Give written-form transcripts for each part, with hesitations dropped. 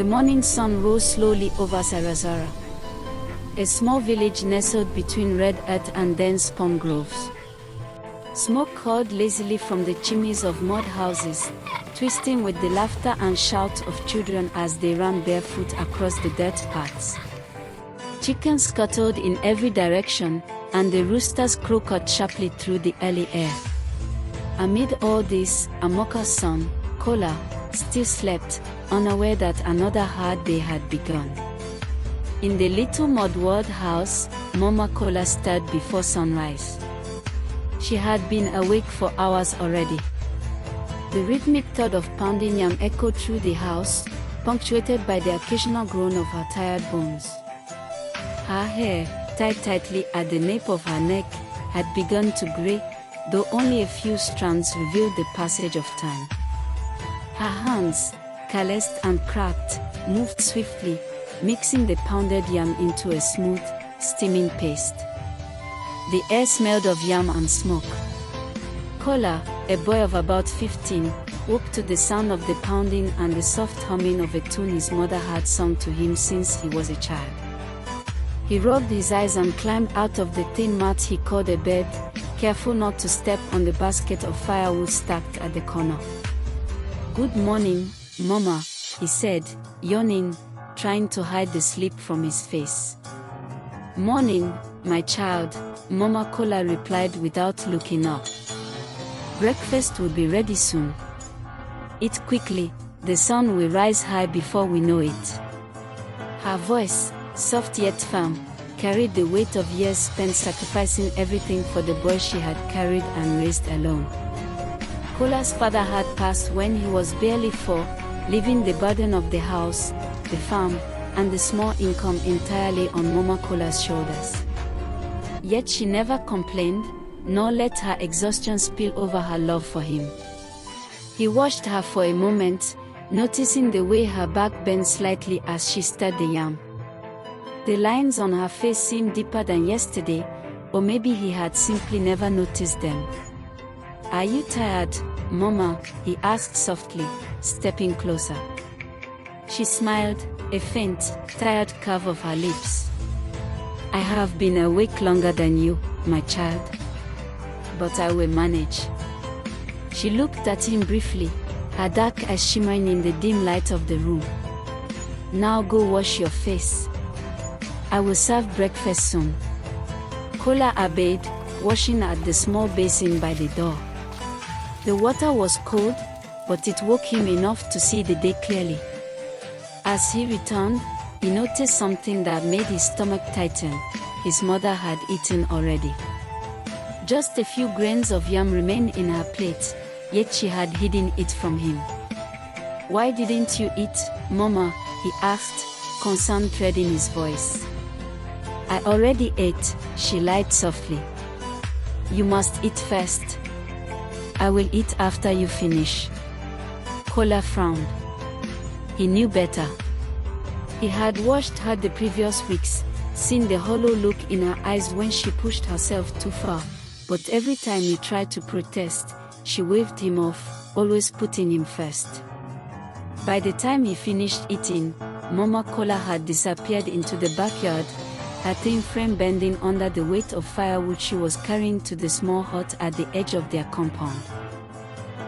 The morning sun rose slowly over Sarasara, a small village nestled between red earth and dense palm groves. Smoke curled lazily from the chimneys of mud houses, twisting with the laughter and shouts of children as they ran barefoot across the dirt paths. Chickens scuttled in every direction, and the roosters crowed sharply through the early air. Amid all this, Amoka's son, Kola, still slept, unaware that another hard day had begun. In the little mud-walled house, Mama Kola stirred before sunrise. She had been awake for hours already. The rhythmic thud of pounding yam echoed through the house, punctuated by the occasional groan of her tired bones. Her hair, tied tightly at the nape of her neck, had begun to gray, though only a few strands revealed the passage of time. Her hands, calloused and cracked, moved swiftly, mixing the pounded yam into a smooth, steaming paste. The air smelled of yam and smoke. Kola, a boy of about 15, woke to the sound of the pounding and the soft humming of a tune his mother had sung to him since he was a child. He rubbed his eyes and climbed out of the thin mat he called a bed, careful not to step on the basket of firewood stacked at the corner. "Good morning, Mama," he said, yawning, trying to hide the sleep from his face. "Morning, my child," Mama Kola replied without looking up. "Breakfast will be ready soon. Eat quickly, the sun will rise high before we know it." Her voice, soft yet firm, carried the weight of years spent sacrificing everything for the boy she had carried and raised alone. Kola's father had passed when he was barely 4, leaving the burden of the house, the farm, and the small income entirely on Mama Kola's shoulders. Yet she never complained, nor let her exhaustion spill over her love for him. He watched her for a moment, noticing the way her back bent slightly as she stirred the yam. The lines on her face seemed deeper than yesterday, or maybe he had simply never noticed them. "Are you tired, Mama?" he asked softly, stepping closer. She smiled, a faint, tired curve of her lips. "I have been awake longer than you, my child. But I will manage." She looked at him briefly, her dark eyes shimmering in the dim light of the room. "Now go wash your face. I will serve breakfast soon." Kola obeyed, washing at the small basin by the door. The water was cold, but it woke him enough to see the day clearly. As he returned, he noticed something that made his stomach tighten. His mother had eaten already. Just a few grains of yam remained in her plate, yet she had hidden it from him. "Why didn't you eat, Mama?" he asked, concern threading his voice. "I already ate," she lied softly. "You must eat first." "I will eat after you finish." Kola frowned. He knew better. He had watched her the previous weeks, seen the hollow look in her eyes when she pushed herself too far, but every time he tried to protest, she waved him off, always putting him first. By the time he finished eating, Mama Kola had disappeared into the backyard, her thin frame bending under the weight of firewood she was carrying to the small hut at the edge of their compound.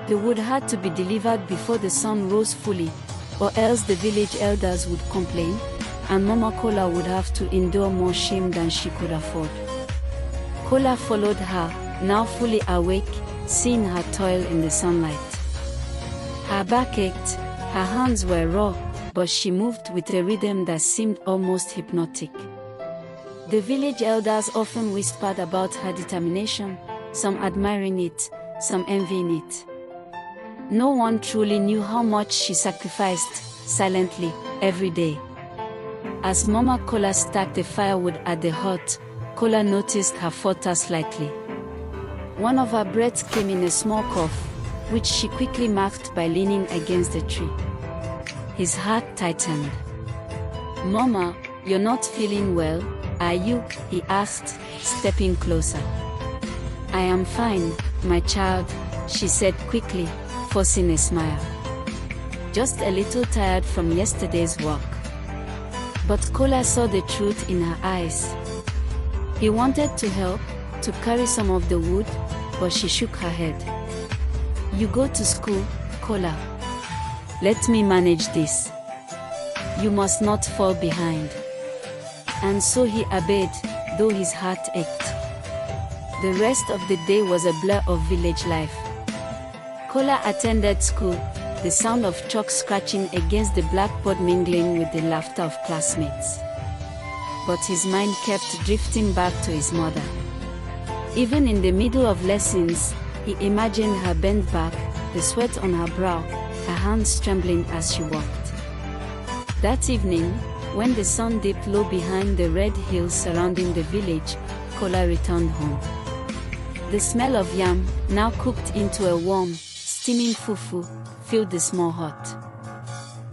The wood had to be delivered before the sun rose fully, or else the village elders would complain, and Mama Kola would have to endure more shame than she could afford. Kola followed her, now fully awake, seeing her toil in the sunlight. Her back ached, her hands were raw, but she moved with a rhythm that seemed almost hypnotic. The village elders often whispered about her determination, some admiring it, some envying it. No one truly knew how much she sacrificed, silently, every day. As Mama Kola stacked the firewood at the hut, Kola noticed her falter slightly. One of her breaths came in a small cough, which she quickly masked by leaning against the tree. His heart tightened. "Mama, you're not feeling well, are you?" he asked, stepping closer. "I am fine, my child," she said quickly, forcing a smile. just a little tired from yesterday's work. But Kola saw the truth in her eyes. He wanted to help, to carry some of the wood, but she shook her head. You go to school, Kola. Let me manage this. You must not fall behind. And so he obeyed, though his heart ached. The rest of the day was a blur of village life. Kola attended school, the sound of chalk scratching against the blackboard mingling with the laughter of classmates. But his mind kept drifting back to his mother. Even in the middle of lessons, he imagined her bent back, the sweat on her brow, her hands trembling as she walked. That evening, when the sun dipped low behind the red hills surrounding the village, Kola returned home. The smell of yam, now cooked into a warm, steaming fufu, filled the small hut.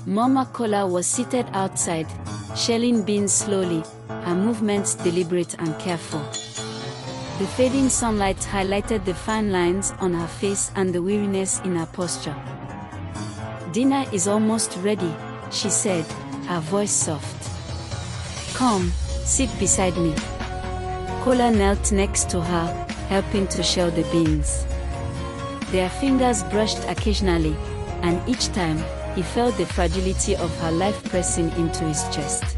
Mama Kola was seated outside, shelling beans slowly, her movements deliberate and careful. The fading sunlight highlighted the fine lines on her face and the weariness in her posture. Dinner is almost ready, she said, her voice soft. Come, sit beside me. Kola knelt next to her, helping to shell the beans. Their fingers brushed occasionally, and each time, he felt the fragility of her life pressing into his chest.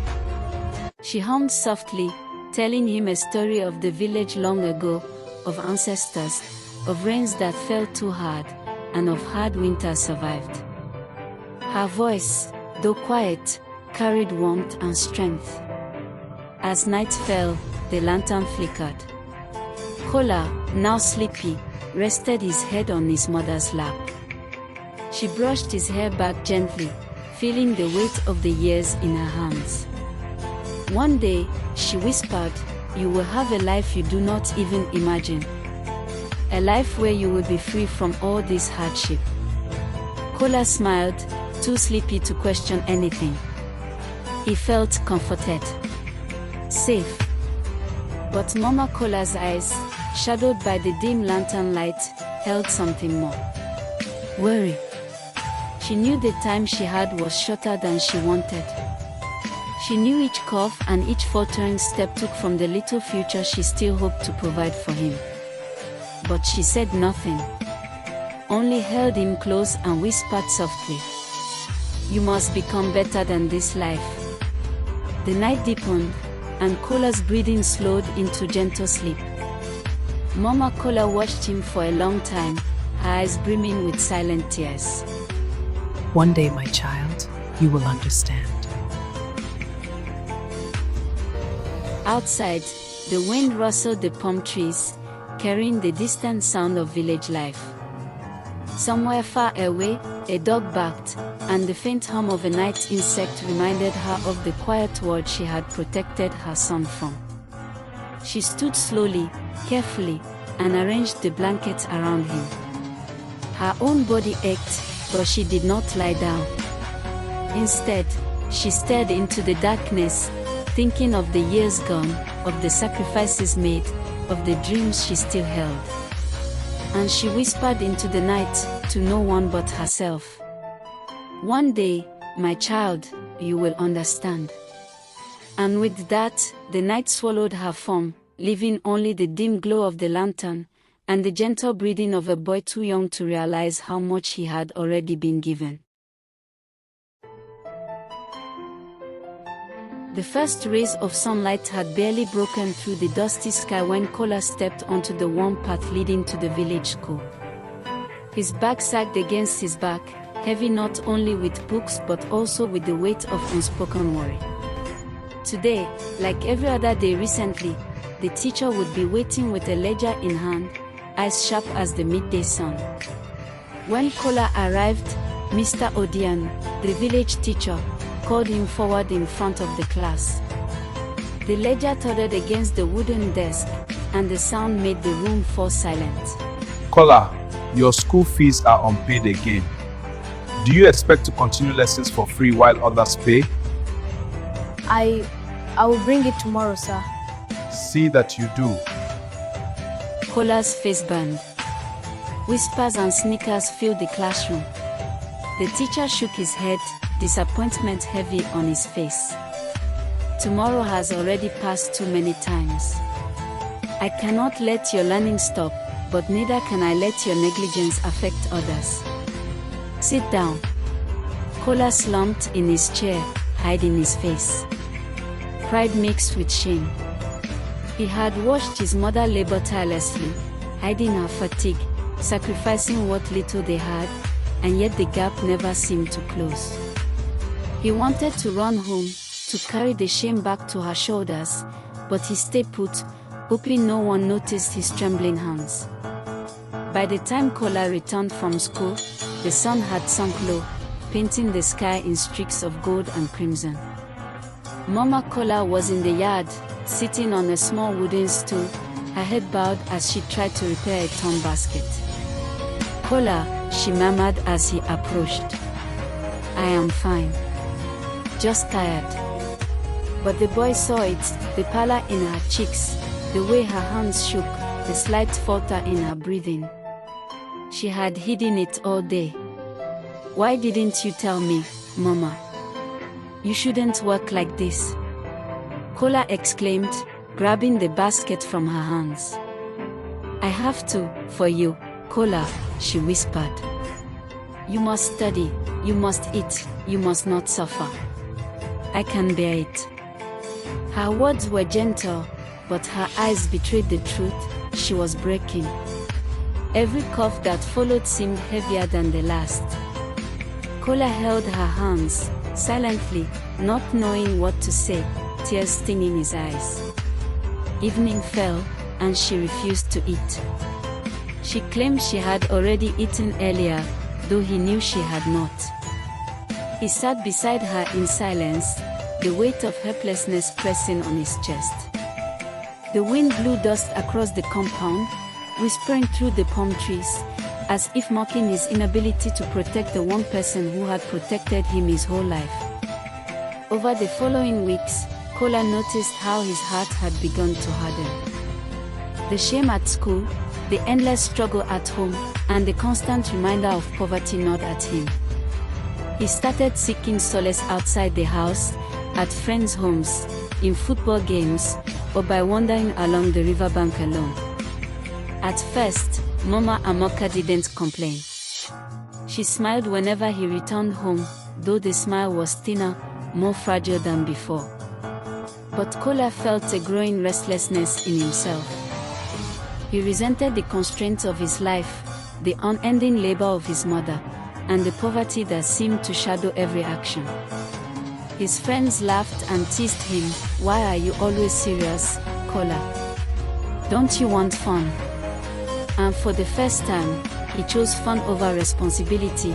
She hummed softly, telling him a story of the village long ago, of ancestors, of rains that fell too hard, and of hard winters survived. Her voice, though quiet, carried warmth and strength. As night fell, the lantern flickered. Kola, now sleepy, rested his head on his mother's lap. She brushed his hair back gently, feeling the weight of the years in her hands. One day, she whispered, you will have a life you do not even imagine. A life where you will be free from all this hardship. Kola smiled, too sleepy to question anything. He felt comforted. Safe. But Mama Kola's eyes, shadowed by the dim lantern light, held something more. Worry. She knew the time she had was shorter than she wanted. She knew each cough and each faltering step took from the little future she still hoped to provide for him. But she said nothing. Only held him close and whispered softly. You must become better than this life. The night deepened, and Kola's breathing slowed into gentle sleep. Mama Kola watched him for a long time, her eyes brimming with silent tears. One day, my child, you will understand. Outside, the wind rustled the palm trees, carrying the distant sound of village life. Somewhere far away, a dog barked, and the faint hum of a night insect reminded her of the quiet world she had protected her son from. She stood slowly, carefully, and arranged the blankets around him. Her own body ached, but she did not lie down. Instead, she stared into the darkness, thinking of the years gone, of the sacrifices made, of the dreams she still held. And she whispered into the night, to no one but herself. One day, my child, you will understand. And with that, the night swallowed her form, leaving only the dim glow of the lantern, and the gentle breathing of a boy too young to realize how much he had already been given. The first rays of sunlight had barely broken through the dusty sky when Kola stepped onto the warm path leading to the village school. His bag sagged against his back, heavy not only with books but also with the weight of unspoken worry. Today, like every other day recently, the teacher would be waiting with a ledger in hand, eyes sharp as the midday sun. When Kola arrived, Mr. Odian, the village teacher, called him forward in front of the class. The ledger thudded against the wooden desk, and the sound made the room fall silent. Kola, your school fees are unpaid again. Do you expect to continue lessons for free while others pay? I will bring it tomorrow, sir. See that you do. Kola's face burned. Whispers and sneakers filled the classroom. The teacher shook his head, disappointment heavy on his face. Tomorrow has already passed too many times. I cannot let your learning stop, but neither can I let your negligence affect others. Sit down. Kola slumped in his chair, hiding his face. Pride mixed with shame. He had watched his mother labor tirelessly, hiding her fatigue, sacrificing what little they had, and yet the gap never seemed to close. He wanted to run home, to carry the shame back to her shoulders, but he stayed put, hoping no one noticed his trembling hands. By the time Kola returned from school, the sun had sunk low, painting the sky in streaks of gold and crimson. Mama Kola was in the yard, sitting on a small wooden stool, her head bowed as she tried to repair a torn basket. "Kola," she murmured as he approached. "I am fine. Just tired." But the boy saw it, the pallor in her cheeks, the way her hands shook, the slight falter in her breathing. She had hidden it all day. "Why didn't you tell me, Mama? You shouldn't work like this," Kola exclaimed, grabbing the basket from her hands. "I have to, for you, Kola," she whispered. "You must study, you must eat, you must not suffer. I can bear it." Her words were gentle, but her eyes betrayed the truth. She was breaking. Every cough that followed seemed heavier than the last. Kola held her hands, silently, not knowing what to say, tears stinging his eyes. Evening fell, and she refused to eat. She claimed she had already eaten earlier, though he knew she had not. He sat beside her in silence, the weight of helplessness pressing on his chest. The wind blew dust across the compound, whispering through the palm trees, as if mocking his inability to protect the one person who had protected him his whole life. Over the following weeks, Kola noticed how his heart had begun to harden. The shame at school, the endless struggle at home, and the constant reminder of poverty gnawed at him. He started seeking solace outside the house, at friends' homes, in football games, or by wandering along the riverbank alone. At first, Mama Amoka didn't complain. She smiled whenever he returned home, though the smile was thinner, more fragile than before. But Kola felt a growing restlessness in himself. He resented the constraints of his life, the unending labor of his mother, and the poverty that seemed to shadow every action. His friends laughed and teased him. "Why are you always serious, Kola? Don't you want fun?" And for the first time, he chose fun over responsibility,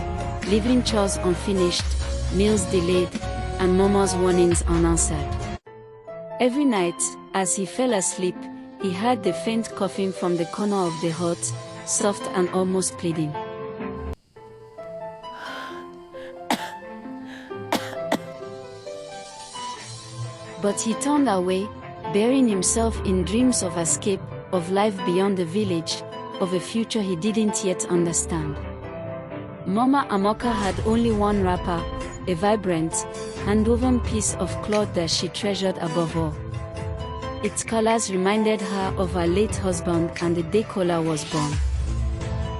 leaving chores unfinished, meals delayed, and Mama's warnings unanswered. Every night, as he fell asleep, he heard the faint coughing from the corner of the hut, soft and almost pleading. But he turned away, burying himself in dreams of escape, of life beyond the village, of a future he didn't yet understand. Mama Amoka had only one wrapper, a vibrant, hand-woven piece of cloth that she treasured above all. Its colors reminded her of her late husband and the day Kola was born.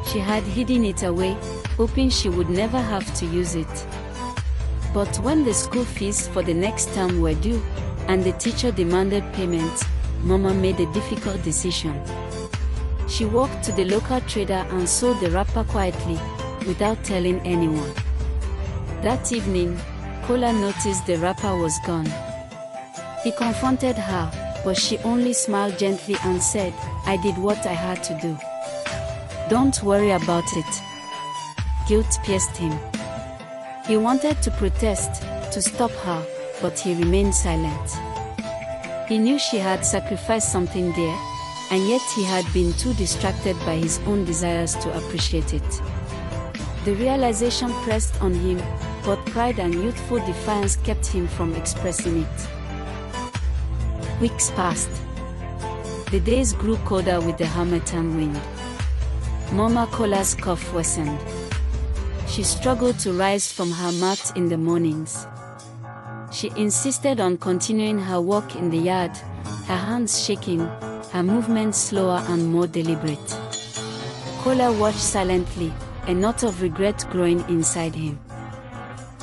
She had hidden it away, hoping she would never have to use it. But when the school fees for the next term were due, and the teacher demanded payment, Mama made a difficult decision. She walked to the local trader and sold the wrapper quietly, without telling anyone. That evening, Kola noticed the wrapper was gone. He confronted her, but she only smiled gently and said, "I did what I had to do. Don't worry about it." Guilt pierced him. He wanted to protest, to stop her, but he remained silent. He knew she had sacrificed something there, and yet he had been too distracted by his own desires to appreciate it. The realization pressed on him, but pride and youthful defiance kept him from expressing it. Weeks passed. The days grew colder with the harmattan wind. Mama Kola's cough worsened. She struggled to rise from her mat in the mornings. She insisted on continuing her walk in the yard, her hands shaking, her movements slower and more deliberate. Kola watched silently, a knot of regret growing inside him.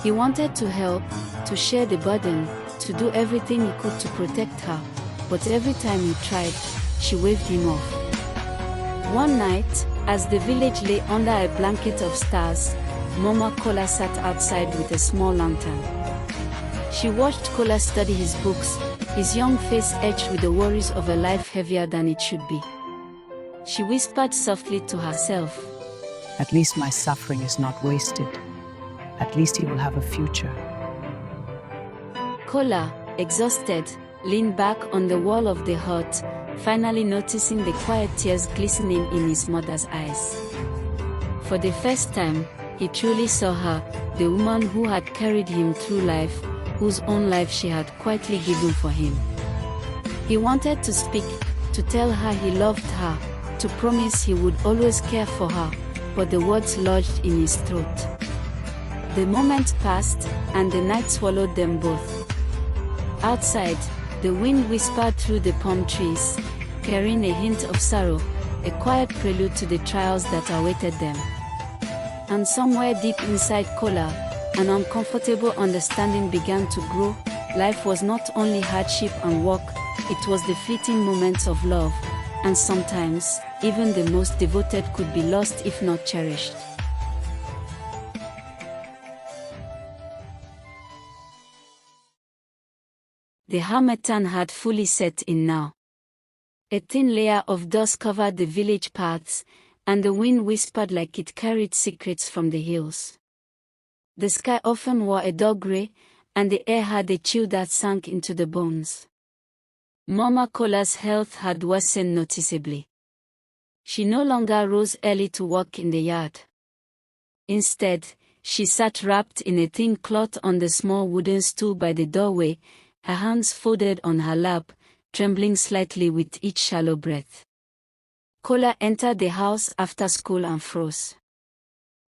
He wanted to help, to share the burden, to do everything he could to protect her, but every time he tried, she waved him off. One night, as the village lay under a blanket of stars, Mama Kola sat outside with a small lantern. She watched Kola study his books, his young face etched with the worries of a life heavier than it should be. She whispered softly to herself, At least my suffering is not wasted. At least he will have a future. Kola, exhausted, leaned back on the wall of the hut, finally noticing the quiet tears glistening in his mother's eyes. For the first time, he truly saw her, the woman who had carried him through life, whose own life she had quietly given for him. He wanted to speak, to tell her he loved her, to promise he would always care for her, but the words lodged in his throat. The moment passed, and the night swallowed them both. Outside, the wind whispered through the palm trees, carrying a hint of sorrow, a quiet prelude to the trials that awaited them. And somewhere deep inside Kola, an uncomfortable understanding began to grow. Life was not only hardship and work, it was the fleeting moments of love, and sometimes, even the most devoted could be lost if not cherished. The harmattan had fully set in now. A thin layer of dust covered the village paths, and the wind whispered like it carried secrets from the hills. The sky often wore a dull gray, and the air had a chill that sank into the bones. Mama Kola's health had worsened noticeably. She no longer rose early to work in the yard. Instead, she sat wrapped in a thin cloth on the small wooden stool by the doorway, her hands folded on her lap, trembling slightly with each shallow breath. Kola entered the house after school and froze.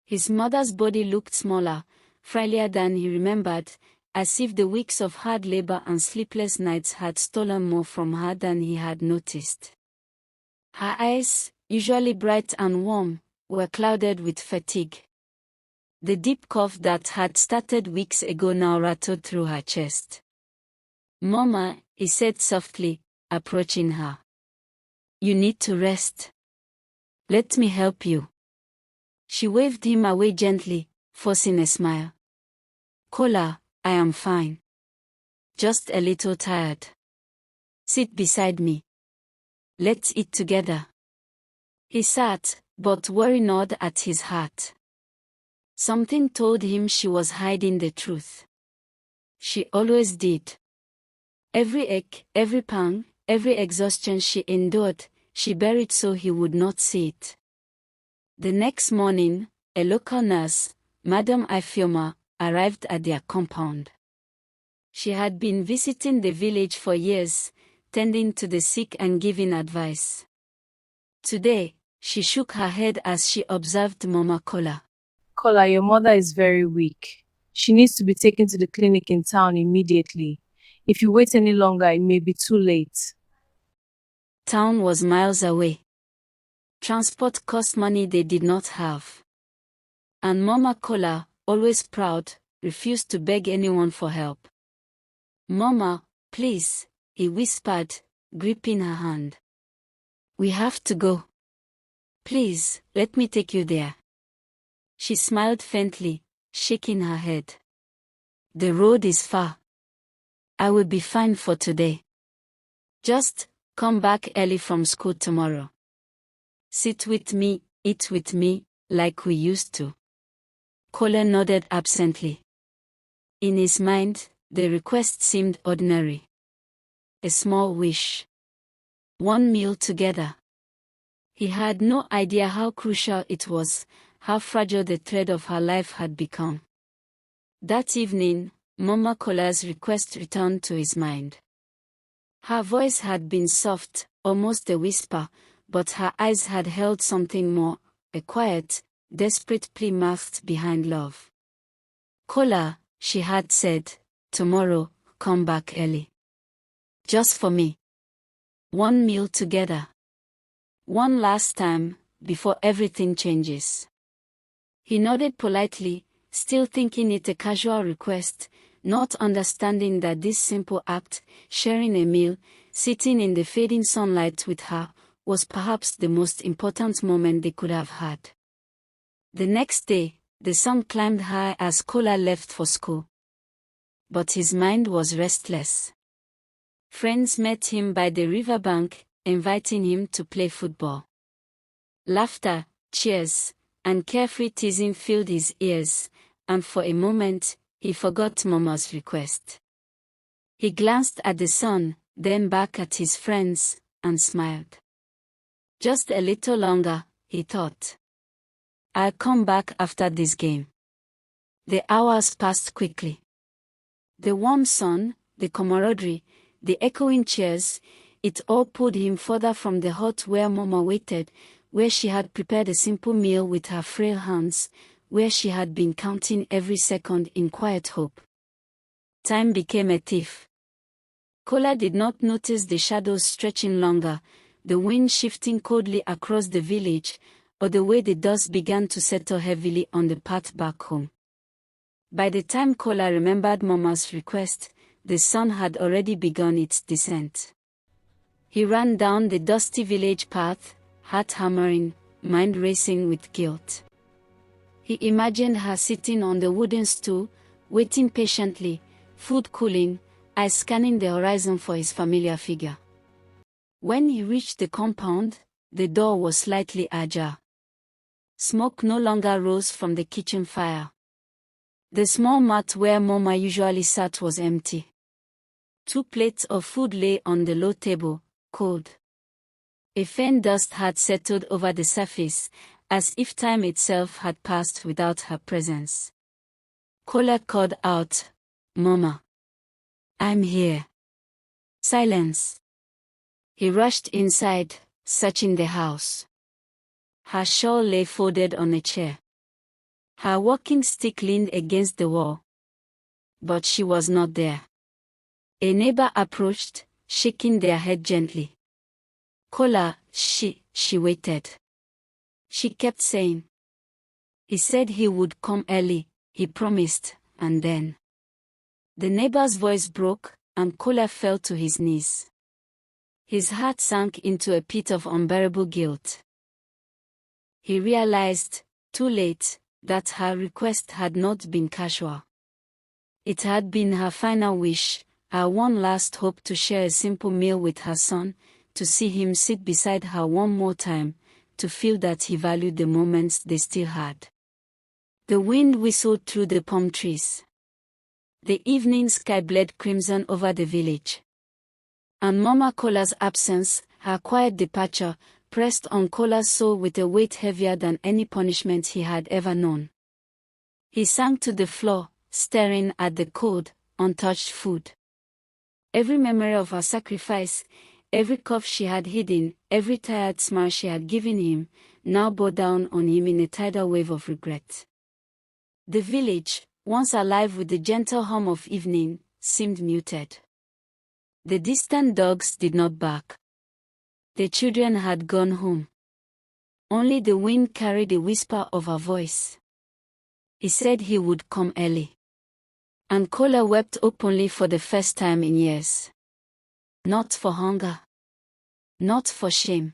His mother's body looked smaller, frailier than he remembered, as if the weeks of hard labor and sleepless nights had stolen more from her than he had noticed. Her eyes, usually bright and warm, were clouded with fatigue. The deep cough that had started weeks ago now rattled through her chest. "Mama," he said softly, approaching her. "You need to rest. Let me help you." She waved him away gently, forcing a smile. "Kola, I am fine. Just a little tired. Sit beside me. Let's eat together." He sat, but worry gnawed at his heart. Something told him she was hiding the truth. She always did. Every ache, every pang, every exhaustion she endured, she buried so he would not see it. The next morning, a local nurse, Madame Ifioma, arrived at their compound. She had been visiting the village for years, tending to the sick and giving advice. Today, she shook her head as she observed Mama Kola. Kola, your mother is very weak. She needs to be taken to the clinic in town immediately. If you wait any longer, it may be too late. Town was miles away. Transport cost money they did not have. And Mama Kola, always proud, refused to beg anyone for help. "Mama, please," he whispered, gripping her hand. "We have to go. Please, let me take you there." She smiled faintly, shaking her head. "The road is far. I will be fine for today. Just come back early from school tomorrow. Sit with me, eat with me, like we used to." Kola nodded absently. In his mind, the request seemed ordinary. A small wish. One meal together. He had no idea how crucial it was, how fragile the thread of her life had become. That evening, Mama Kola's request returned to his mind. Her voice had been soft, almost a whisper, but her eyes had held something more, a quiet, desperate plea masked behind love. Kola, she had said, tomorrow, come back early. Just for me. One meal together. One last time, before everything changes. He nodded politely, still thinking it a casual request, not understanding that this simple act, sharing a meal, sitting in the fading sunlight with her, was perhaps the most important moment they could have had. The next day, the sun climbed high as Kola left for school. But his mind was restless. Friends met him by the riverbank, inviting him to play football. Laughter, cheers, and carefree teasing filled his ears, and for a moment, he forgot Mama's request. He glanced at the sun, then back at his friends, and smiled. Just a little longer, he thought. I'll come back after this game. The hours passed quickly. The warm sun, the camaraderie, the echoing cheers, it all pulled him further from the hut where Mama waited, where she had prepared a simple meal with her frail hands, where she had been counting every second in quiet hope. Time became a thief. Kola did not notice the shadows stretching longer, the wind shifting coldly across the village, or the way the dust began to settle heavily on the path back home. By the time Kola remembered Mama's request, the sun had already begun its descent. He ran down the dusty village path, heart hammering, mind racing with guilt. He imagined her sitting on the wooden stool, waiting patiently, food cooling, eyes scanning the horizon for his familiar figure. When he reached the compound, the door was slightly ajar. Smoke no longer rose from the kitchen fire. The small mat where Mama usually sat was empty. 2 plates of food lay on the low table, cold. A faint dust had settled over the surface, as if time itself had passed without her presence. Kola called out, "Mama. I'm here." Silence. He rushed inside, searching the house. Her shawl lay folded on a chair. Her walking stick leaned against the wall. But she was not there. A neighbor approached, shaking their head gently. Kola, she waited. She kept saying. He said he would come early, he promised, and then. The neighbor's voice broke, and Kola fell to his knees. His heart sank into a pit of unbearable guilt. He realized, too late, that her request had not been casual. It had been her final wish, her one last hope to share a simple meal with her son, to see him sit beside her one more time, to feel that he valued the moments they still had. The wind whistled through the palm trees. The evening sky bled crimson over the village. And Mama Kola's absence, her quiet departure, pressed on Kola's soul with a weight heavier than any punishment he had ever known. He sank to the floor, staring at the cold, untouched food. Every memory of her sacrifice, every cough she had hidden, every tired smile she had given him, now bore down on him in a tidal wave of regret. The village, once alive with the gentle hum of evening, seemed muted. The distant dogs did not bark. The children had gone home. Only the wind carried a whisper of her voice. He said he would come early. And Kola wept openly for the first time in years. Not for hunger. Not for shame.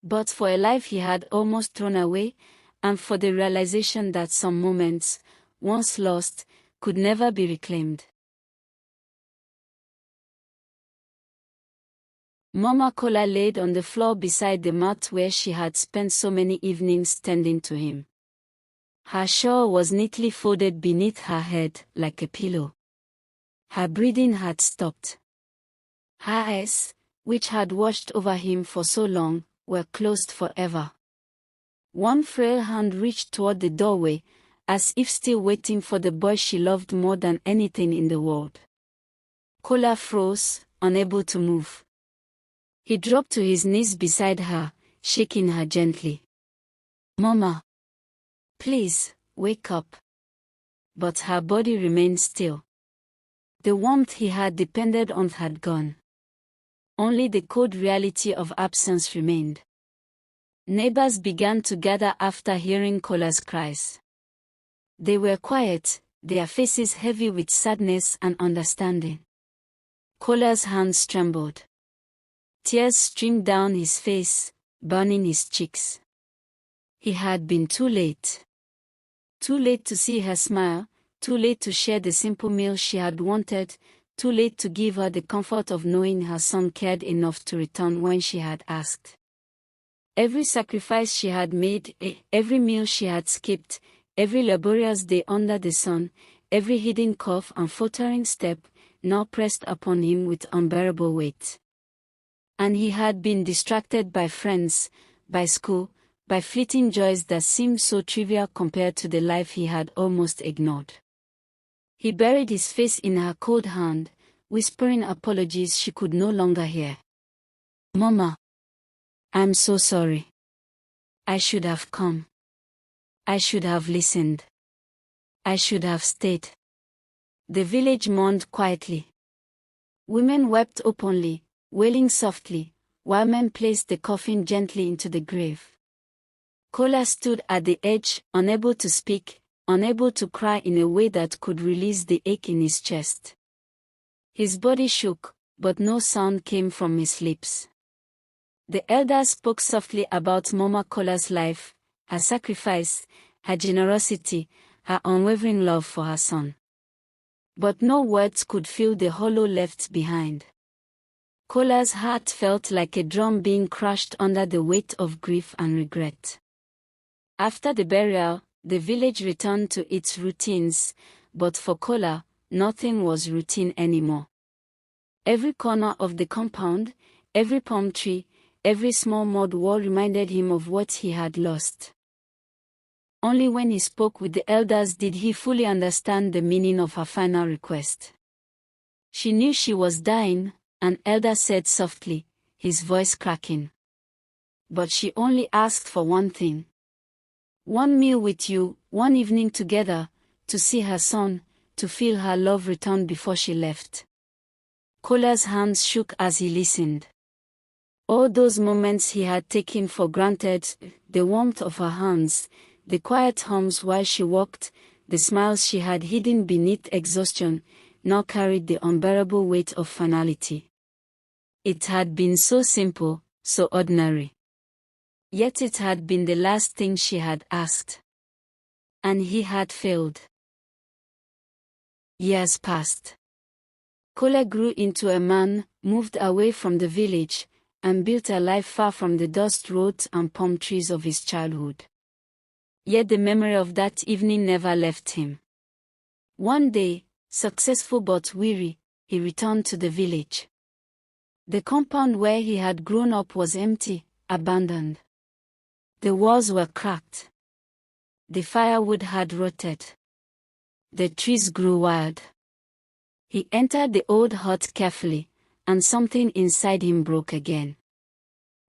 But for a life he had almost thrown away, and for the realization that some moments, once lost, could never be reclaimed. Mama Kola laid on the floor beside the mat where she had spent so many evenings tending to him. Her shawl was neatly folded beneath her head like a pillow. Her breathing had stopped. Her eyes, which had watched over him for so long, were closed forever. One frail hand reached toward the doorway, as if still waiting for the boy she loved more than anything in the world. Kola froze, unable to move. He dropped to his knees beside her, shaking her gently. "Mama." Please, wake up. But her body remained still. The warmth he had depended on had gone. Only the cold reality of absence remained. Neighbors began to gather after hearing Kola's cries. They were quiet, their faces heavy with sadness and understanding. Kola's hands trembled. Tears streamed down his face, burning his cheeks. He had been too late. Too late to see her smile, too late to share the simple meal she had wanted, too late to give her the comfort of knowing her son cared enough to return when she had asked. Every sacrifice she had made, every meal she had skipped, every laborious day under the sun, every hidden cough and faltering step, now pressed upon him with unbearable weight. And he had been distracted by friends, by school, by fleeting joys that seemed so trivial compared to the life he had almost ignored. He buried his face in her cold hand, whispering apologies she could no longer hear. "Mama, I'm so sorry. I should have come. I should have listened. I should have stayed." The village mourned quietly. Women wept openly, wailing softly, while men placed the coffin gently into the grave. Kola stood at the edge, unable to speak, unable to cry in a way that could release the ache in his chest. His body shook, but no sound came from his lips. The elders spoke softly about Mama Kola's life, her sacrifice, her generosity, her unwavering love for her son. But no words could fill the hollow left behind. Kola's heart felt like a drum being crushed under the weight of grief and regret. After the burial, the village returned to its routines, but for Kola, nothing was routine anymore. Every corner of the compound, every palm tree, every small mud wall reminded him of what he had lost. Only when he spoke with the elders did he fully understand the meaning of her final request. She knew she was dying, an elder said softly, his voice cracking. But she only asked for one thing. One meal with you, one evening together, to see her son, to feel her love return before she left. Kola's hands shook as he listened. All those moments he had taken for granted, the warmth of her hands, the quiet hums while she walked, the smiles she had hidden beneath exhaustion, now carried the unbearable weight of finality. It had been so simple, so ordinary. Yet it had been the last thing she had asked. And he had failed. Years passed. Kola grew into a man, moved away from the village, and built a life far from the dust roads and palm trees of his childhood. Yet the memory of that evening never left him. One day, successful but weary, he returned to the village. The compound where he had grown up was empty, abandoned. The walls were cracked. The firewood had rotted. The trees grew wild. He entered the old hut carefully, and something inside him broke again.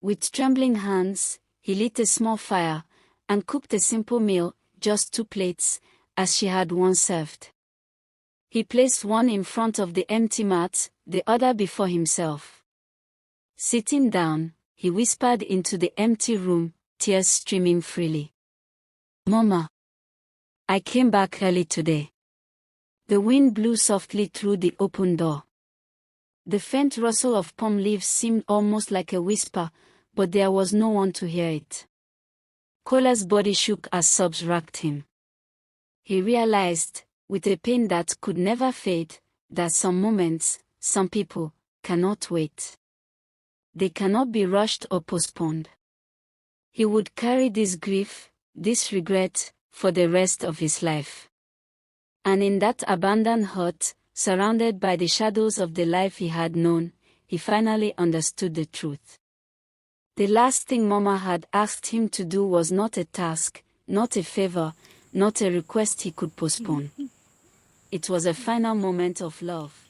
With trembling hands, he lit a small fire, and cooked a simple meal, just 2 plates, as she had once served. He placed one in front of the empty mat, the other before himself. Sitting down, he whispered into the empty room, tears streaming freely. "Mama, I came back early today." The wind blew softly through the open door. The faint rustle of palm leaves seemed almost like a whisper, but there was no one to hear it. Kola's body shook as sobs racked him. He realized, with a pain that could never fade, that some moments, some people, cannot wait. They cannot be rushed or postponed. He would carry this grief, this regret, for the rest of his life. And in that abandoned hut, surrounded by the shadows of the life he had known, he finally understood the truth. The last thing Mama had asked him to do was not a task, not a favor, not a request he could postpone. It was a final moment of love.